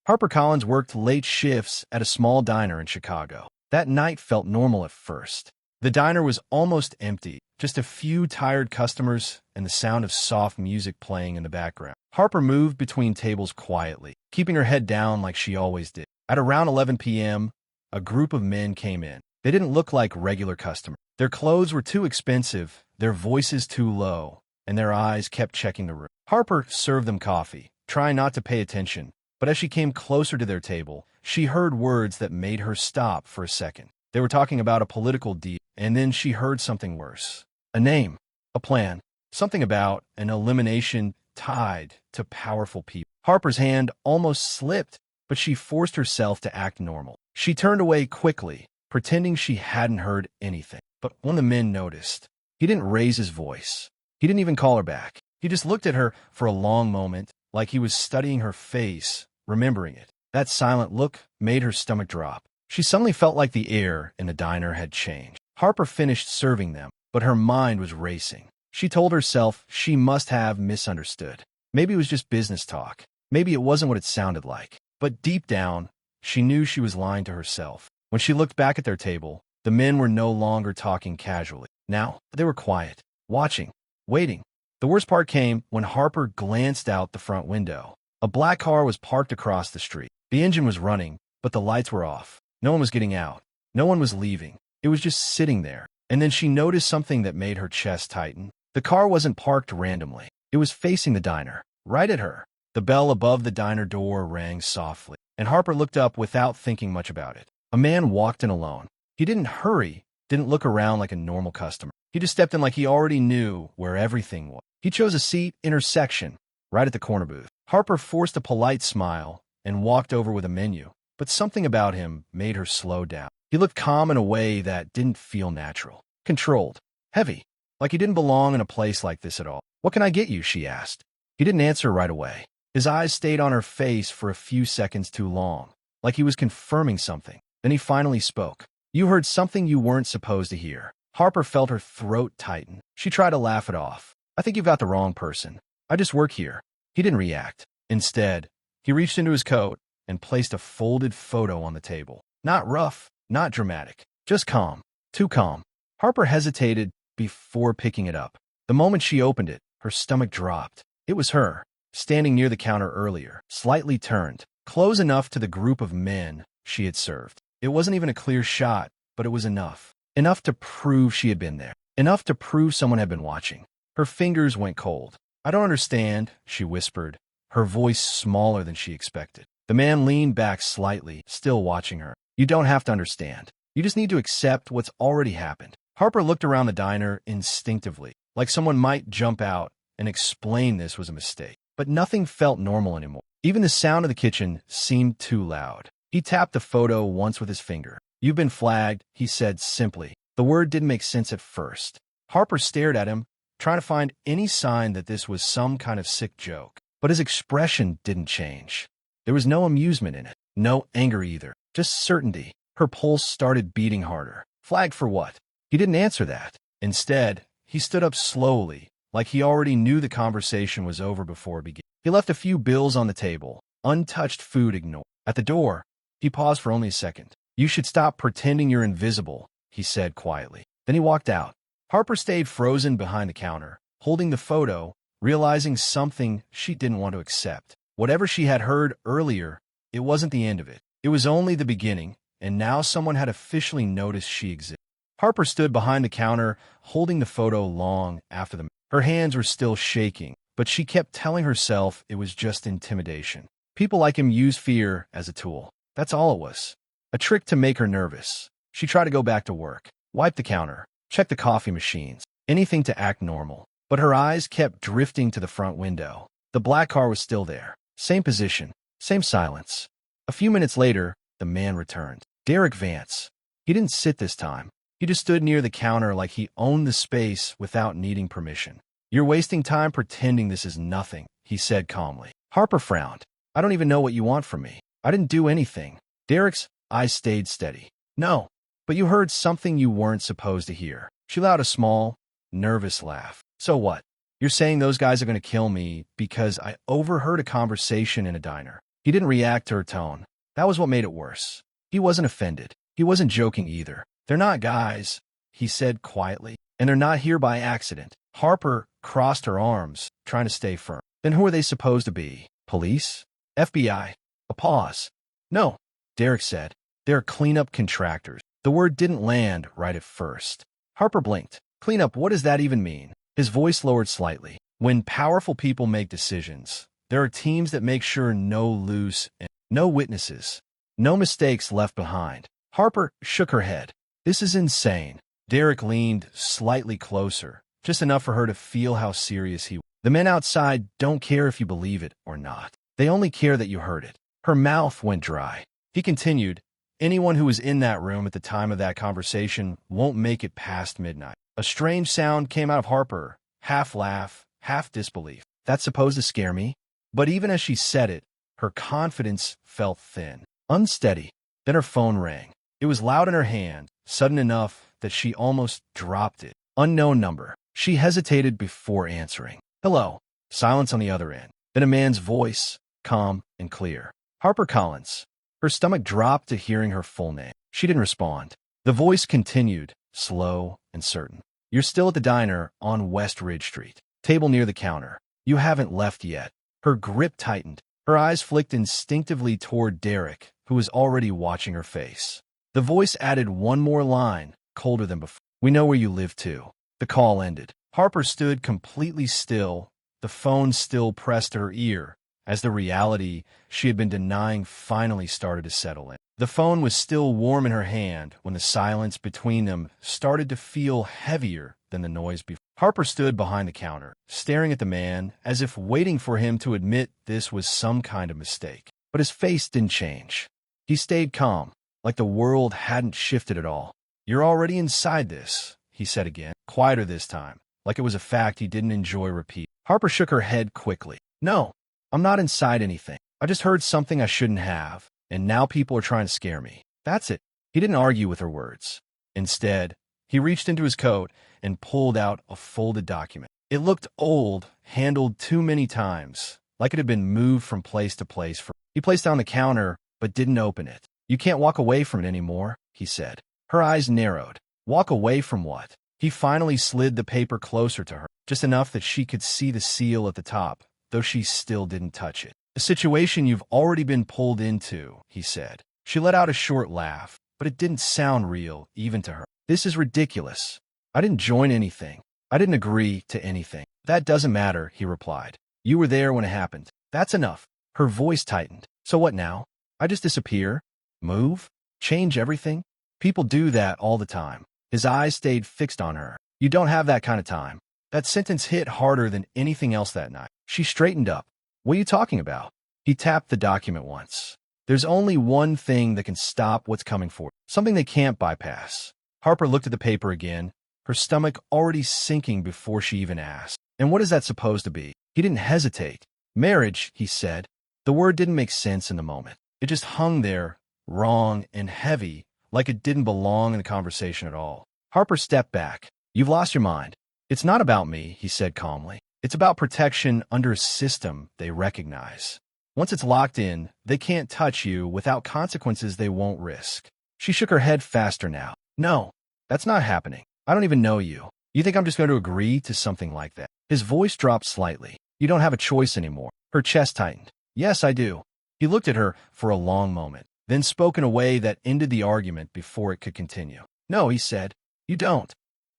HarperCollins worked late shifts at a small diner in Chicago. That night felt normal at first. The diner was almost empty, just a few tired customers and the sound of soft music playing in the background. Harper moved between tables quietly, keeping her head down like she always did. At around 11 p.m., a group of men came in. They didn't look like regular customers. Their clothes were too expensive, their voices too low, and their eyes kept checking the room. Harper served them coffee, trying not to pay attention, but as she came closer to their table, she heard words that made her stop for a second. They were talking about a political deal, and then she heard something worse. A name, a plan, something about an elimination tied to powerful people. Harper's hand almost slipped, but she forced herself to act normal. She turned away quickly, pretending she hadn't heard anything. But one of the men noticed. He didn't raise his voice. He didn't even call her back. He just looked at her for a long moment, like he was studying her face, remembering it. That silent look made her stomach drop. She suddenly felt like the air in the diner had changed. Harper finished serving them, but her mind was racing. She told herself she must have misunderstood. Maybe it was just business talk. Maybe it wasn't what it sounded like. But deep down, she knew she was lying to herself. When she looked back at their table, the men were no longer talking casually. Now, they were quiet, watching, waiting. The worst part came when Harper glanced out the front window. A black car was parked across the street. The engine was running, but the lights were off. No one was getting out. No one was leaving. It was just sitting there. And then she noticed something that made her chest tighten. The car wasn't parked randomly. It was facing the diner, right at her. The bell above the diner door rang softly, and Harper looked up without thinking much about it. A man walked in alone. He didn't hurry, didn't look around like a normal customer. He just stepped in like he already knew where everything was. He chose a seat in her section, right at the corner booth. Harper forced a polite smile and walked over with a menu, but something about him made her slow down. He looked calm in a way that didn't feel natural. Controlled. Heavy. Like he didn't belong in a place like this at all. "What can I get you?" she asked. He didn't answer right away. His eyes stayed on her face for a few seconds too long, like he was confirming something. Then he finally spoke. "You heard something you weren't supposed to hear." Harper felt her throat tighten. She tried to laugh it off. "I think you've got the wrong person. I just work here." He didn't react. Instead, he reached into his coat and placed a folded photo on the table. Not rough, not dramatic, just calm. Too calm. Harper hesitated before picking it up. The moment she opened it, her stomach dropped. It was her, standing near the counter earlier, slightly turned, close enough to the group of men she had served. It wasn't even a clear shot, but it was enough. Enough to prove she had been there. Enough to prove someone had been watching. Her fingers went cold. "I don't understand," she whispered, her voice smaller than she expected. The man leaned back slightly, still watching her. "You don't have to understand. You just need to accept what's already happened." Harper looked around the diner instinctively, like someone might jump out and explain this was a mistake. But nothing felt normal anymore. Even the sound of the kitchen seemed too loud. He tapped the photo once with his finger. "You've been flagged," he said simply. The word didn't make sense at first. Harper stared at him, trying to find any sign that this was some kind of sick joke. But his expression didn't change. There was no amusement in it, no anger either, just certainty. Her pulse started beating harder. Flagged for what? He didn't answer that. Instead, he stood up slowly, like he already knew the conversation was over before it began. He left a few bills on the table, untouched food ignored. At the door, he paused for only a second. "You should stop pretending you're invisible," he said quietly. Then he walked out. Harper stayed frozen behind the counter, holding the photo, realizing something she didn't want to accept. Whatever she had heard earlier, it wasn't the end of it. It was only the beginning, and now someone had officially noticed she existed. Harper stood behind the counter, holding the photo long after the... Her hands were still shaking, but she kept telling herself it was just intimidation. People like him use fear as a tool. That's all it was. A trick to make her nervous. She tried to go back to work, wipe the counter, check the coffee machines, anything to act normal. But her eyes kept drifting to the front window. The black car was still there. Same position, same silence. A few minutes later, the man returned. Derek Vance. He didn't sit this time. He just stood near the counter like he owned the space without needing permission. "You're wasting time pretending this is nothing," he said calmly. Harper frowned. "I don't even know what you want from me. I didn't do anything." Derek's eyes stayed steady. "No, but you heard something you weren't supposed to hear." She let out a small, nervous laugh. "So what? You're saying those guys are going to kill me because I overheard a conversation in a diner?" He didn't react to her tone. That was what made it worse. He wasn't offended. He wasn't joking either. "They're not guys," he said quietly, "and they're not here by accident." Harper crossed her arms, trying to stay firm. "Then who are they supposed to be? Police? FBI?" A pause. "No," Derek said. "They're cleanup contractors." The word didn't land right at first. Harper blinked. "Cleanup, what does that even mean?" His voice lowered slightly. "When powerful people make decisions, there are teams that make sure no loose ends, no witnesses, no mistakes left behind." Harper shook her head. "This is insane." Derek leaned slightly closer, just enough for her to feel how serious he was. "The men outside don't care if you believe it or not. They only care that you heard it." Her mouth went dry. He continued, "Anyone who was in that room at the time of that conversation won't make it past midnight." A strange sound came out of Harper, half laugh, half disbelief. "That's supposed to scare me?" But even as she said it, her confidence felt thin, unsteady. Then her phone rang. It was loud in her hand, sudden enough that she almost dropped it. Unknown number. She hesitated before answering. "Hello." Silence on the other end. Then a man's voice, calm and clear. "Harper Collins." Her stomach dropped to hearing her full name. She didn't respond. The voice continued, slow and certain. "You're still at the diner on West Ridge Street. Table near the counter. You haven't left yet." Her grip tightened. Her eyes flicked instinctively toward Derek, who was already watching her face. The voice added one more line, colder than before. "We know where you live, too." The call ended. Harper stood completely still, the phone still pressed to her ear, as the reality she had been denying finally started to settle in. The phone was still warm in her hand when the silence between them started to feel heavier than the noise before. Harper stood behind the counter, staring at the man as if waiting for him to admit this was some kind of mistake. But his face didn't change. He stayed calm, like the world hadn't shifted at all. "You're already inside this," he said again, quieter this time, like it was a fact he didn't enjoy repeating. Harper shook her head quickly. "No, I'm not inside anything. I just heard something I shouldn't have, and now people are trying to scare me. That's it." He didn't argue with her words. Instead, he reached into his coat and pulled out a folded document. It looked old, handled too many times, like it had been moved from place to place. He placed it on the counter, but didn't open it. "You can't walk away from it anymore," he said. Her eyes narrowed. Walk away from what? He finally slid the paper closer to her, just enough that she could see the seal at the top, though she still didn't touch it. "A situation you've already been pulled into," he said. She let out a short laugh, but it didn't sound real, even to her. "This is ridiculous. I didn't join anything. I didn't agree to anything." "That doesn't matter," he replied. "You were there when it happened. That's enough." Her voice tightened. "So what now? I just disappear? Move? Change everything?" "People do that all the time." His eyes stayed fixed on her. "You don't have that kind of time." That sentence hit harder than anything else that night. She straightened up. "What are you talking about?" He tapped the document once. "There's only one thing that can stop what's coming for you. Something they can't bypass." Harper looked at the paper again, her stomach already sinking before she even asked. "And what is that supposed to be?" He didn't hesitate. "Marriage," he said. The word didn't make sense in the moment. It just hung there, wrong and heavy, like it didn't belong in the conversation at all. Harper stepped back. "You've lost your mind." "It's not about me," he said calmly. "It's about protection under a system they recognize. Once it's locked in, they can't touch you without consequences they won't risk." She shook her head faster now. "No, that's not happening. I don't even know you. You think I'm just going to agree to something like that?" His voice dropped slightly. "You don't have a choice anymore." Her chest tightened. "Yes, I do." He looked at her for a long moment, then spoke in a way that ended the argument before it could continue. "No," he said, "you don't."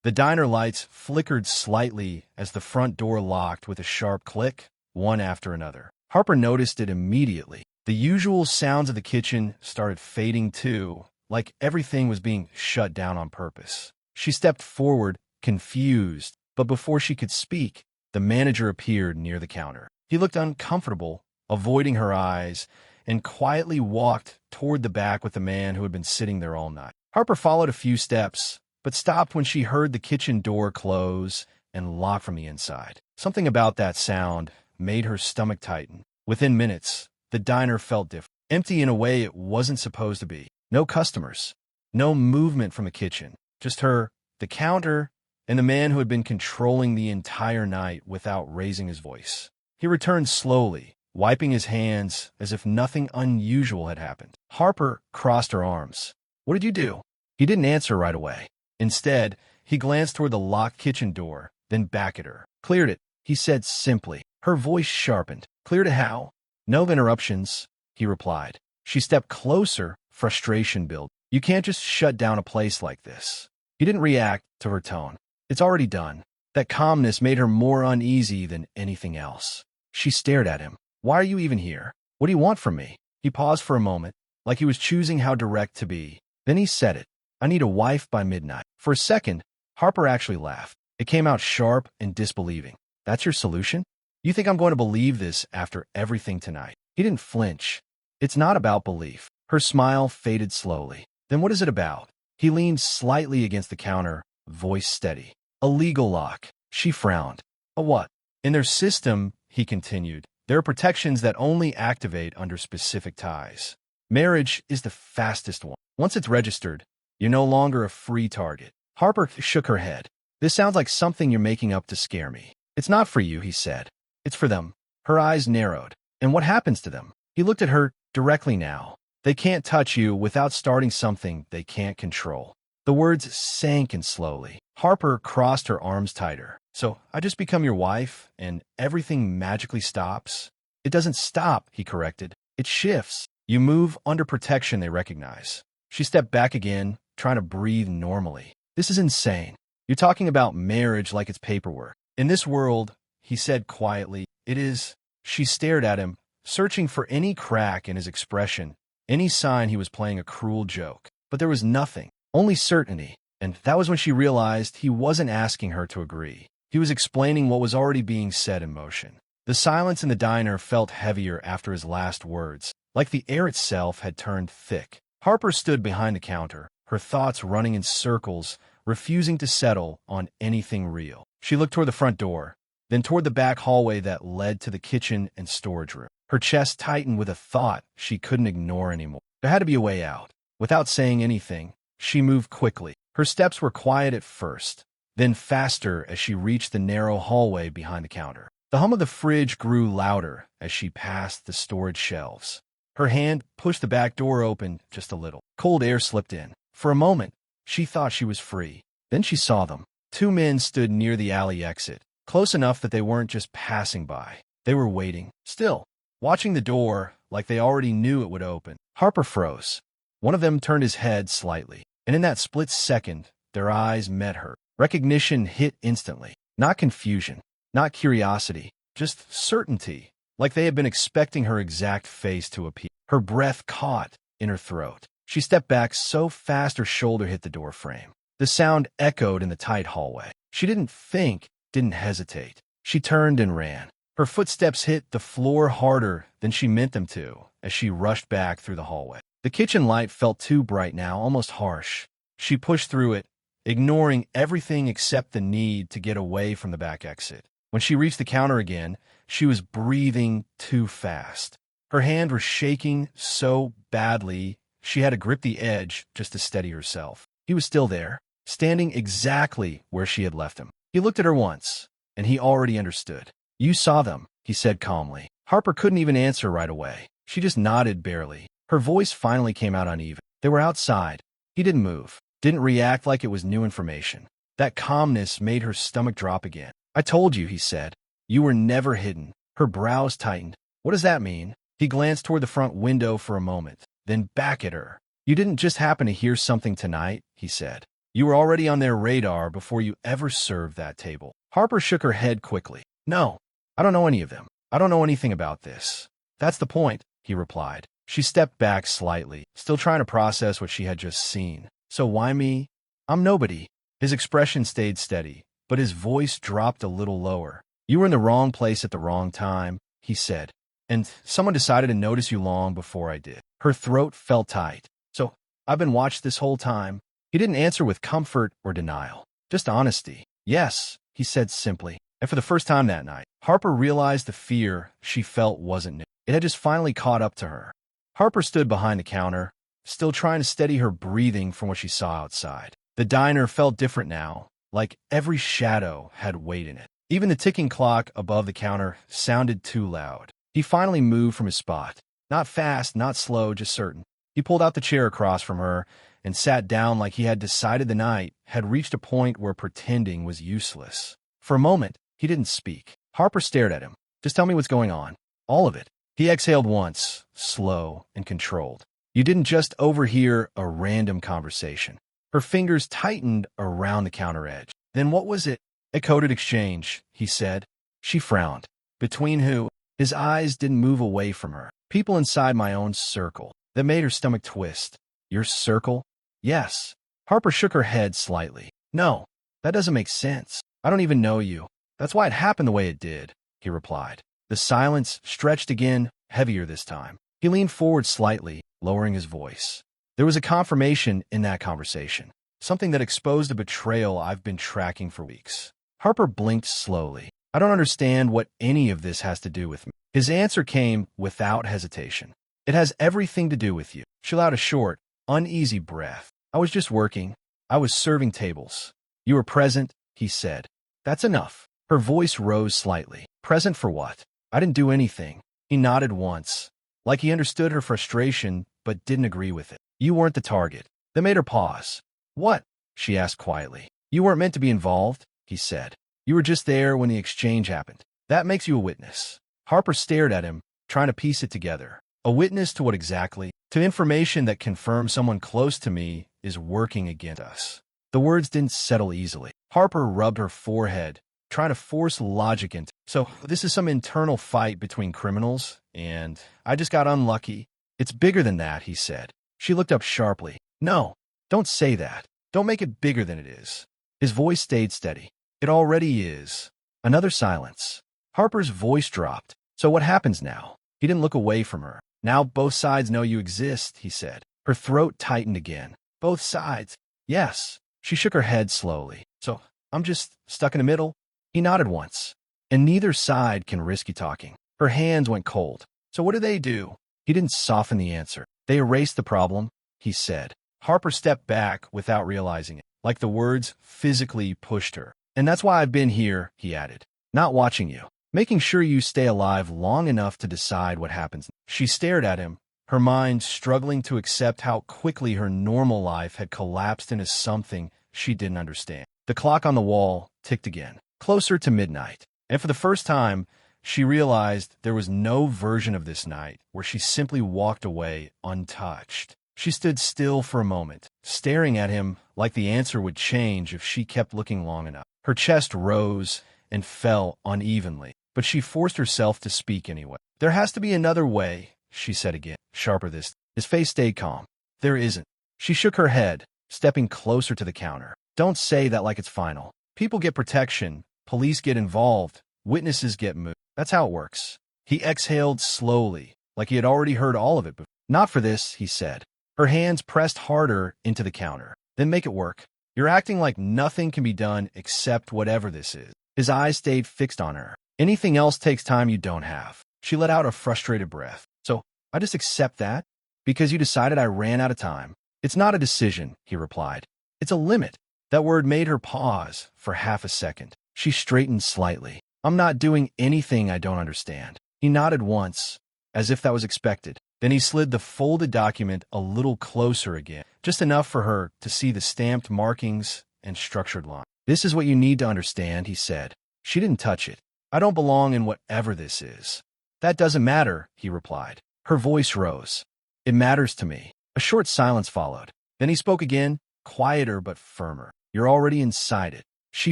The diner lights flickered slightly as the front door locked with a sharp click, one after another. Harper noticed it immediately. The usual sounds of the kitchen started fading too, like everything was being shut down on purpose. She stepped forward, confused, but before she could speak, the manager appeared near the counter. He looked uncomfortable, avoiding her eyes, and quietly walked toward the back with the man who had been sitting there all night. Harper followed a few steps, but stopped when she heard the kitchen door close and lock from the inside. Something about that sound made her stomach tighten. Within minutes, the diner felt different, empty in a way it wasn't supposed to be. No customers, no movement from the kitchen, just her, the counter, and the man who had been controlling the entire night without raising his voice. He returned slowly, wiping his hands as if nothing unusual had happened. Harper crossed her arms. "What did you do?" He didn't answer right away. Instead, he glanced toward the locked kitchen door, then back at her. "Cleared it," he said simply. Her voice sharpened. "Cleared it how?" "No interruptions," he replied. She stepped closer, frustration building. "You can't just shut down a place like this." He didn't react to her tone. "It's already done." That calmness made her more uneasy than anything else. She stared at him. "Why are you even here? What do you want from me?" He paused for a moment, like he was choosing how direct to be. Then he said it. "I need a wife by midnight." For a second, Harper actually laughed. It came out sharp and disbelieving. "That's your solution? You think I'm going to believe this after everything tonight?" He didn't flinch. "It's not about belief." Her smile faded slowly. "Then what is it about?" He leaned slightly against the counter, voice steady. "A legal lock." She frowned. "A what?" "In their system," he continued, "there are protections that only activate under specific ties. Marriage is the fastest one. Once it's registered, you're no longer a free target." Harper shook her head. "This sounds like something you're making up to scare me." "It's not for you," he said. "It's for them." Her eyes narrowed. "And what happens to them?" He looked at her directly now. "They can't touch you without starting something they can't control." The words sank in slowly. Harper crossed her arms tighter. "So I just become your wife, and everything magically stops?" "It doesn't stop," he corrected. "It shifts. You move under protection they recognize." She stepped back again, trying to breathe normally. "This is insane. You're talking about marriage like it's paperwork." "In this world," he said quietly, "it is." She stared at him, searching for any crack in his expression, any sign he was playing a cruel joke. But there was nothing, only certainty. And that was when she realized he wasn't asking her to agree. He was explaining what was already being set in motion. The silence in the diner felt heavier after his last words, like the air itself had turned thick. Harper stood behind the counter, her thoughts running in circles, refusing to settle on anything real. She looked toward the front door, then toward the back hallway that led to the kitchen and storage room. Her chest tightened with a thought she couldn't ignore anymore. There had to be a way out. Without saying anything, she moved quickly. Her steps were quiet at first, then faster as she reached the narrow hallway behind the counter. The hum of the fridge grew louder as she passed the storage shelves. Her hand pushed the back door open just a little. Cold air slipped in. For a moment, she thought she was free. Then she saw them. Two men stood near the alley exit, close enough that they weren't just passing by. They were waiting, still, watching the door like they already knew it would open. Harper froze. One of them turned his head slightly, and in that split second, their eyes met her. Recognition hit instantly. Not confusion, not curiosity, just certainty, like they had been expecting her exact face to appear. Her breath caught in her throat. She stepped back so fast her shoulder hit the door frame. The sound echoed in the tight hallway. She didn't think, didn't hesitate. She turned and ran. Her footsteps hit the floor harder than she meant them to as she rushed back through the hallway. The kitchen light felt too bright now, almost harsh. She pushed through it, ignoring everything except the need to get away from the back exit. When she reached the counter again, she was breathing too fast. Her hand was shaking so badly she had to grip the edge just to steady herself. He was still there, standing exactly where she had left him. He looked at her once, and he already understood. "You saw them," he said calmly. Harper couldn't even answer right away. She just nodded barely. Her voice finally came out uneven. "They were outside." He didn't move, didn't react like it was new information. That calmness made her stomach drop again. "I told you," he said. "You were never hidden." Her brows tightened. "What does that mean?" He glanced toward the front window for a moment, then back at her. "You didn't just happen to hear something tonight," he said. "You were already on their radar before you ever served that table." Harper shook her head quickly. "No, I don't know any of them. I don't know anything about this." "That's the point," he replied. She stepped back slightly, still trying to process what she had just seen. "So why me? I'm nobody." His expression stayed steady, but his voice dropped a little lower. "You were in the wrong place at the wrong time," he said. "And someone decided to notice you long before I did." Her throat felt tight. "So I've been watched this whole time?" He didn't answer with comfort or denial, just honesty. "Yes," he said simply. And for the first time that night, Harper realized the fear she felt wasn't new. It had just finally caught up to her. Harper stood behind the counter, still trying to steady her breathing from what she saw outside. The diner felt different now, like every shadow had weight in it. Even the ticking clock above the counter sounded too loud. He finally moved from his spot. Not fast, not slow, just certain. He pulled out the chair across from her and sat down like he had decided the night had reached a point where pretending was useless. For a moment, he didn't speak. Harper stared at him. Just tell me what's going on. All of it. He exhaled once, slow and controlled. You didn't just overhear a random conversation. Her fingers tightened around the counter edge. Then what was it? A coded exchange, he said. She frowned. Between who? His eyes didn't move away from her. People inside my own circle. That made her stomach twist. Your circle? Yes. Harper shook her head slightly. No, that doesn't make sense. I don't even know you. That's why it happened the way it did, he replied. The silence stretched again, heavier this time. He leaned forward slightly, lowering his voice. There was a confirmation in that conversation, something that exposed a betrayal I've been tracking for weeks. Harper blinked slowly. I don't understand what any of this has to do with me. His answer came without hesitation. It has everything to do with you. She allowed a short, uneasy breath. I was just working. I was serving tables. You were present, he said. That's enough. Her voice rose slightly. Present for what? I didn't do anything. He nodded once, like he understood her frustration but didn't agree with it. You weren't the target. That made her pause. What? She asked quietly. You weren't meant to be involved, he said. You were just there when the exchange happened. That makes you a witness. Harper stared at him, trying to piece it together. A witness to what exactly? To information that confirms someone close to me is working against us. The words didn't settle easily. Harper rubbed her forehead, trying to force logic into. So this is some internal fight between criminals, and I just got unlucky. It's bigger than that, he said. She looked up sharply. No, don't say that. Don't make it bigger than it is. His voice stayed steady. It already is. Another silence. Harper's voice dropped. So what happens now? He didn't look away from her. Now both sides know you exist, he said. Her throat tightened again. Both sides? Yes. She shook her head slowly. So I'm just stuck in the middle? He nodded once. And neither side can risk you talking. Her hands went cold. So what do they do? He didn't soften the answer. They erased the problem, he said. Harper stepped back without realizing it, like the words physically pushed her. And that's why I've been here, he added. Not watching you. Making sure you stay alive long enough to decide what happens. She stared at him, her mind struggling to accept how quickly her normal life had collapsed into something she didn't understand. The clock on the wall ticked again, closer to midnight. And for the first time, she realized there was no version of this night where she simply walked away untouched. She stood still for a moment, staring at him like the answer would change if she kept looking long enough. Her chest rose and fell unevenly, but she forced herself to speak anyway. There has to be another way, she said again, sharper this time. His face stayed calm. There isn't. She shook her head, stepping closer to the counter. Don't say that like it's final. People get protection, police get involved, witnesses get moved. That's how it works. He exhaled slowly, like he had already heard all of it before. Not for this, he said. Her hands pressed harder into the counter. Then make it work. You're acting like nothing can be done except whatever this is. His eyes stayed fixed on her. Anything else takes time you don't have. She let out a frustrated breath. So, I just accept that? Because you decided I ran out of time. It's not a decision, he replied. It's a limit. That word made her pause for half a second. She straightened slightly. I'm not doing anything I don't understand. He nodded once, as if that was expected. Then he slid the folded document a little closer again, just enough for her to see the stamped markings and structured lines. This is what you need to understand, he said. She didn't touch it. I don't belong in whatever this is. That doesn't matter, he replied. Her voice rose. It matters to me. A short silence followed. Then he spoke again, quieter but firmer. You're already inside it. She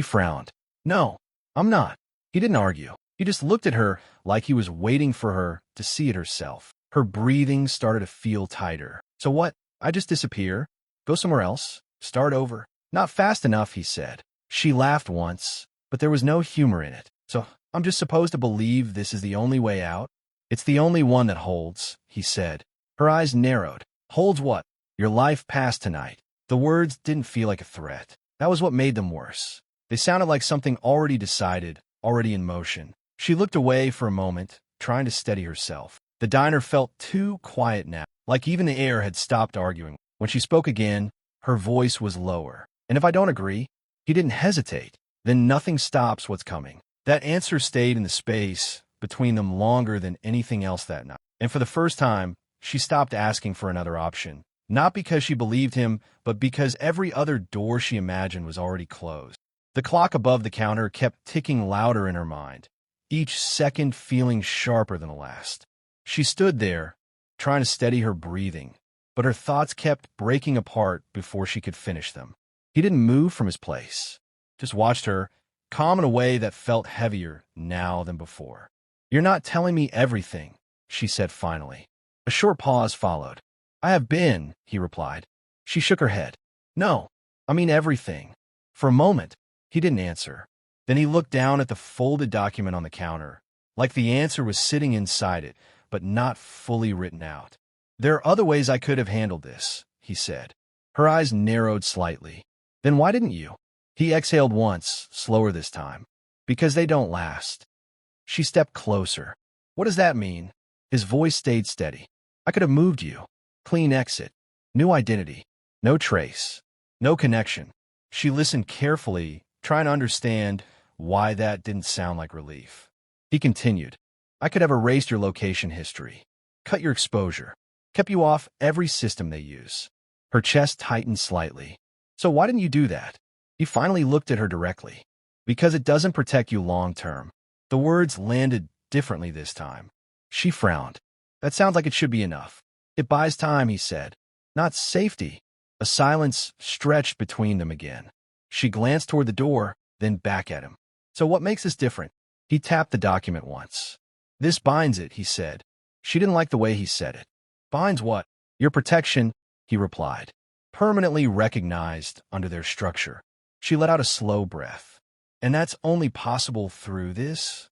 frowned. No, I'm not. He didn't argue. He just looked at her like he was waiting for her to see it herself. Her breathing started to feel tighter. So what? I just disappear? Go somewhere else? Start over? Not fast enough, he said. She laughed once, but there was no humor in it. So I'm just supposed to believe this is the only way out? It's the only one that holds, he said. Her eyes narrowed. Holds what? Your life past tonight. The words didn't feel like a threat. That was what made them worse. They sounded like something already decided, already in motion. She looked away for a moment, trying to steady herself. The diner felt too quiet now, like even the air had stopped arguing. When she spoke again, her voice was lower. And if I don't agree? He didn't hesitate. Then nothing stops what's coming. That answer stayed in the space between them longer than anything else that night. And for the first time, she stopped asking for another option. Not because she believed him, but because every other door she imagined was already closed. The clock above the counter kept ticking louder in her mind, each second feeling sharper than the last. She stood there, trying to steady her breathing, but her thoughts kept breaking apart before she could finish them. He didn't move from his place, just watched her, calm in a way that felt heavier now than before. "You're not telling me everything," she said finally. A short pause followed. "I have been," he replied. She shook her head. "No, I mean everything." For a moment, he didn't answer. Then he looked down at the folded document on the counter, like the answer was sitting inside it, but not fully written out. "There are other ways I could have handled this," he said. Her eyes narrowed slightly. "Then why didn't you?" He exhaled once, slower this time. "Because they don't last." She stepped closer. "What does that mean?" His voice stayed steady. "I could have moved you. Clean exit. New identity. No trace. No connection." She listened carefully, trying to understand why that didn't sound like relief. He continued, "I could have erased your location history, cut your exposure, kept you off every system they use." Her chest tightened slightly. "So why didn't you do that?" He finally looked at her directly. "Because it doesn't protect you long term." The words landed differently this time. She frowned. "That sounds like it should be enough." "It buys time," he said. "Not safety." A silence stretched between them again. She glanced toward the door, then back at him. "So what makes this different?" He tapped the document once. "This binds it," he said. She didn't like the way he said it. "Binds what?" "Your protection," he replied. "Permanently recognized under their structure." She let out a slow breath. "And that's only possible through this?"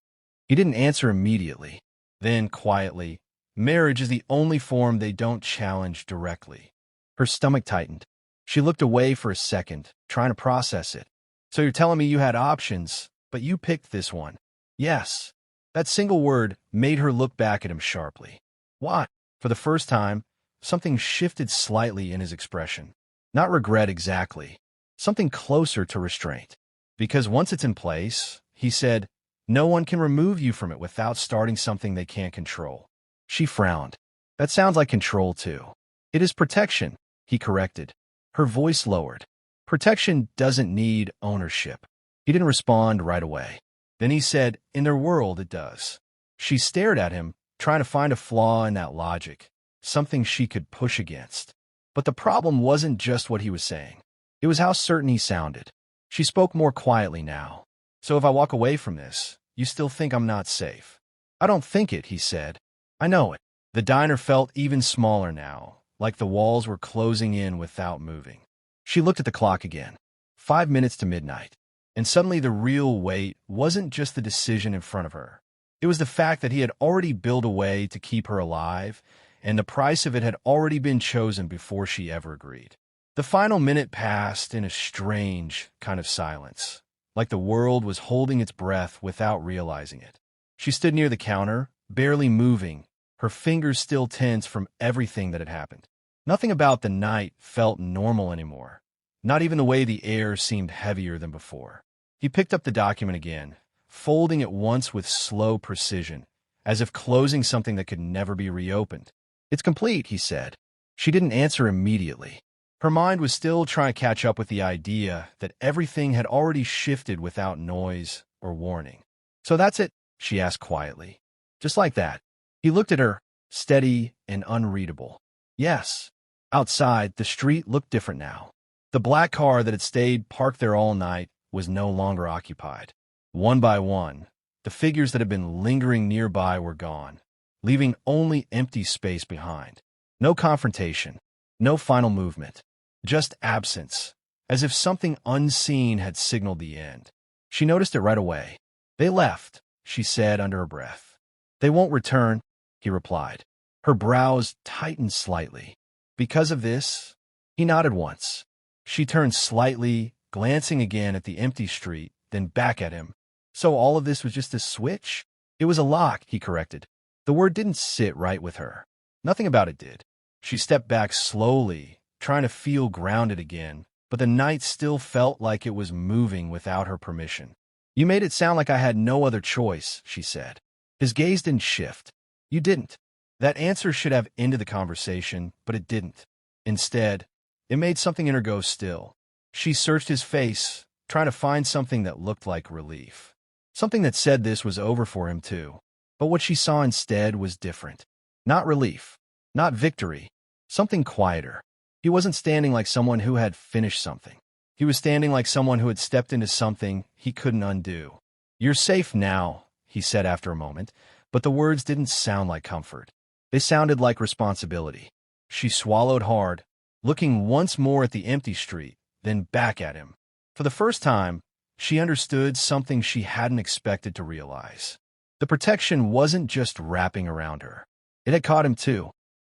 He didn't answer immediately. Then, quietly, "Marriage is the only form they don't challenge directly." Her stomach tightened. She looked away for a second, trying to process it. "So you're telling me you had options, but you picked this one?" "Yes." That single word made her look back at him sharply. "Why?" For the first time, something shifted slightly in his expression. Not regret exactly. Something closer to restraint. "Because once it's in place," he said, "no one can remove you from it without starting something they can't control." She frowned. "That sounds like control, too." "It is protection," he corrected. Her voice lowered. "Protection doesn't need ownership." He didn't respond right away. Then he said, "In their world, it does." She stared at him, trying to find a flaw in that logic, something she could push against. But the problem wasn't just what he was saying. It was how certain he sounded. She spoke more quietly now. "So if I walk away from this, you still think I'm not safe?" "I don't think it," he said. "I know it." The diner felt even smaller now, like the walls were closing in without moving. She looked at the clock again. 5 minutes to midnight. And suddenly the real weight wasn't just the decision in front of her. It was the fact that he had already built a way to keep her alive, and the price of it had already been chosen before she ever agreed. The final minute passed in a strange kind of silence, like the world was holding its breath without realizing it. She stood near the counter, barely moving, her fingers still tense from everything that had happened. Nothing about the night felt normal anymore. Not even the way the air seemed heavier than before. He picked up the document again, folding it once with slow precision, as if closing something that could never be reopened. "It's complete," he said. She didn't answer immediately. Her mind was still trying to catch up with the idea that everything had already shifted without noise or warning. "So that's it?" she asked quietly. Just like that. He looked at her, steady and unreadable. "Yes." Outside, the street looked different now. The black car that had stayed parked there all night was no longer occupied. One by one, the figures that had been lingering nearby were gone, leaving only empty space behind. No confrontation, no final movement, just absence, as if something unseen had signaled the end. She noticed it right away. "They left," she said under her breath. "They won't return," he replied. Her brows tightened slightly. "Because of this?" He nodded once. She turned slightly, glancing again at the empty street, then back at him. "So all of this was just a switch?" "It was a lock," he corrected. The word didn't sit right with her. Nothing about it did. She stepped back slowly, trying to feel grounded again, but the night still felt like it was moving without her permission. "You made it sound like I had no other choice," she said. His gaze didn't shift. You didn't. That answer should have ended the conversation, but it didn't. Instead, it made something in her go still. She searched his face, trying to find something that looked like relief. Something that said this was over for him too. But what she saw instead was different. Not relief. Not victory. Something quieter. He wasn't standing like someone who had finished something. He was standing like someone who had stepped into something he couldn't undo. "You're safe now," he said after a moment, but the words didn't sound like comfort. They sounded like responsibility. She swallowed hard, looking once more at the empty street, then back at him. For the first time, she understood something she hadn't expected to realize. The protection wasn't just wrapping around her. It had caught him too.